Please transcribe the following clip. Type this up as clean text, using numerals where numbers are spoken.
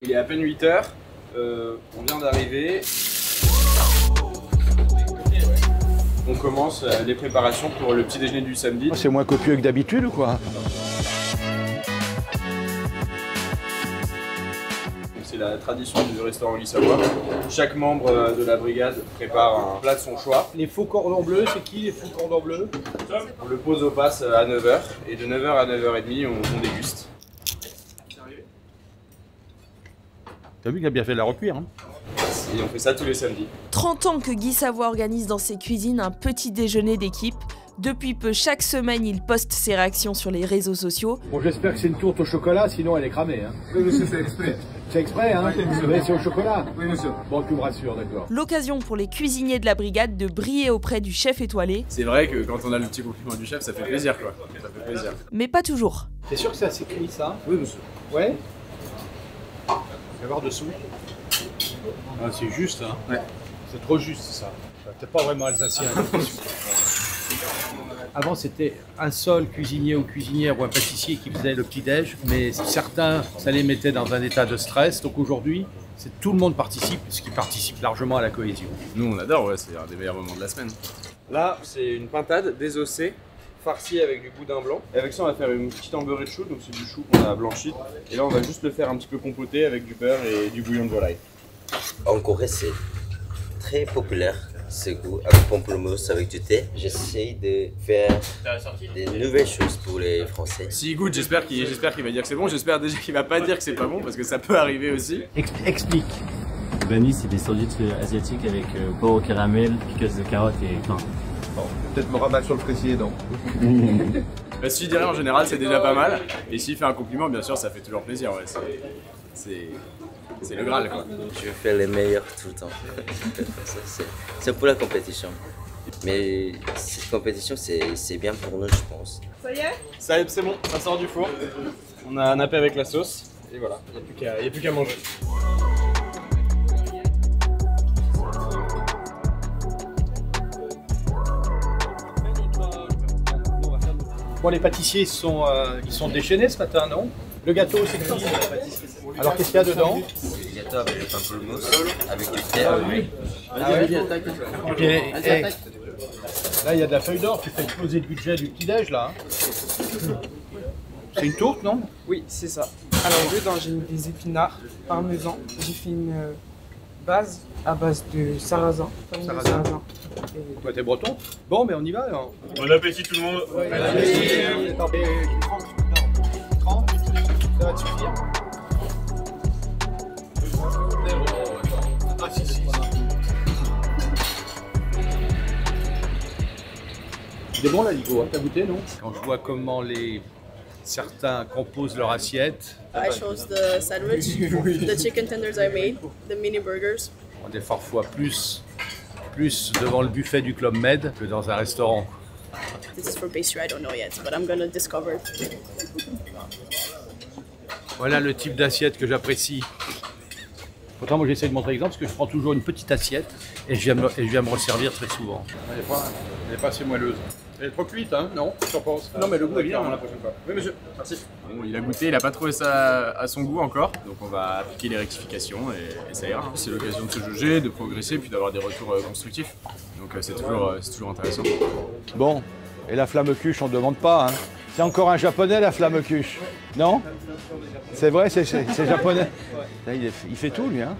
Il est à peine 8 h, on vient d'arriver. On commence les préparations pour le petit déjeuner du samedi. C'est moins copieux que d'habitude ou quoi? C'est la tradition du restaurant Guy Savoy. Chaque membre de la brigade prépare un plat de son choix. Les faux cordons bleus, c'est qui les faux cordons bleus? On le pose au pass à 9 h et de 9 h à 9 h 30 on déguste. T'as vu qu'il a bien fait de la recuire, hein? Et on fait ça tous les samedis. 30 ans que Guy Savoy organise dans ses cuisines un petit déjeuner d'équipe. Depuis peu, chaque semaine, il poste ses réactions sur les réseaux sociaux. Bon, j'espère que c'est une tourte au chocolat, sinon elle est cramée. Hein. Oui, monsieur, c'est exprès. C'est exprès, hein? Oui, C'est au chocolat? Oui, monsieur. Bon, tu me rassures, d'accord. L'occasion pour les cuisiniers de la brigade de briller auprès du chef étoilé. C'est vrai que quand on a le petit compliment du chef, ça fait plaisir, quoi. Ça fait plaisir. Mais pas toujours. T'es sûr que ça s'écrit, ça? Oui, monsieur. Ouais? Je vais voir dessous. Ah, c'est juste, hein? Ouais. C'est trop juste, ça. T'es pas vraiment alsacien. Avant, c'était un seul cuisinier ou cuisinière ou un pâtissier qui faisait le petit-déj, mais certains, ça les mettait dans un état de stress. Donc aujourd'hui, tout le monde participe, ce qui participe largement à la cohésion. Nous, on adore, ouais, c'est un des meilleurs moments de la semaine. Là, c'est une pintade désossée, farcie avec du boudin blanc. Et avec ça, on va faire une petite embeurrée de chou, donc c'est du chou qu'on a blanchi. Et là, on va juste le faire un petit peu compoter avec du beurre et du bouillon de volaille. En Corée, c'est très populaire ce goût avec pamplemousse, avec du thé. J'essaye de faire des nouvelles choses pour les Français. S'il goûte, j'espère qu'il va dire que c'est bon. J'espère déjà qu'il va pas dire que c'est pas bon parce que ça peut arriver aussi. Explique. Bani, c'est des sandwichs asiatiques avec beurre au caramel, piqueuses de carottes et pain. Bon, peut-être me rabattre sur le préciser, donc. Bah, si je dirais en général, c'est déjà pas mal. Et s'il fait un compliment, bien sûr, ça fait toujours plaisir. Ouais. C'est le Graal, quoi. Je fais les meilleurs tout le temps. C'est pour la compétition. Mais cette compétition, c'est bien pour nous, je pense. Ça y est? Ça y est, c'est bon, ça sort du four. On a nappé avec la sauce. Et voilà, il n'y a plus qu'à manger. Bon, les pâtissiers, ils sont déchaînés ce matin, non? Le gâteau, c'est qui? Alors, qu'est-ce qu'il y a dedans? Le gâteau avec le pamplemousse, avec du thé. Et là, il y a de la feuille d'or. Tu fais exploser le budget du petit-déj, là. Hein. C'est une tourte, non? Oui, c'est ça. Alors, dedans, j'ai mis des épinards, parmesan. J'ai fait une base à base de sarrasin. Sarrasin. Ouais, t'es breton? Bon, mais on y va. Hein. Bon appétit tout le monde. Ouais, attends, 30, ça va te suffire? Ah, si. Il est bon, la Ligo, hein? T'as goûté, non? Quand je vois comment certains composent leur assiette. I chose the sandwich, the chicken tenders I made, the mini burgers. On est parfois plus devant le buffet du Club Med que dans un restaurant. This is for pastry, I don't know yet, but I'm gonna discover. Voilà le type d'assiette que j'apprécie. Pourtant, moi j'essaie de montrer l'exemple parce que je prends toujours une petite assiette et je viens me resservir très souvent. Elle n'est pas assez moelleuse. Elle est trop cuite, hein? Non? J'en pense. Non, mais le goût est bien, la prochaine fois. Oui, monsieur. Merci. Bon, il a goûté, il n'a pas trouvé ça à son goût encore. Donc on va appliquer les rectifications et ça ira. C'est l'occasion de se jauger, de progresser, puis d'avoir des retours constructifs. Donc c'est toujours intéressant. Bon, et la flamme cuche, on ne demande pas, hein. C'est encore un japonais, la flamme cuche. Non? C'est vrai, c'est japonais. Là, il fait tout, lui, hein.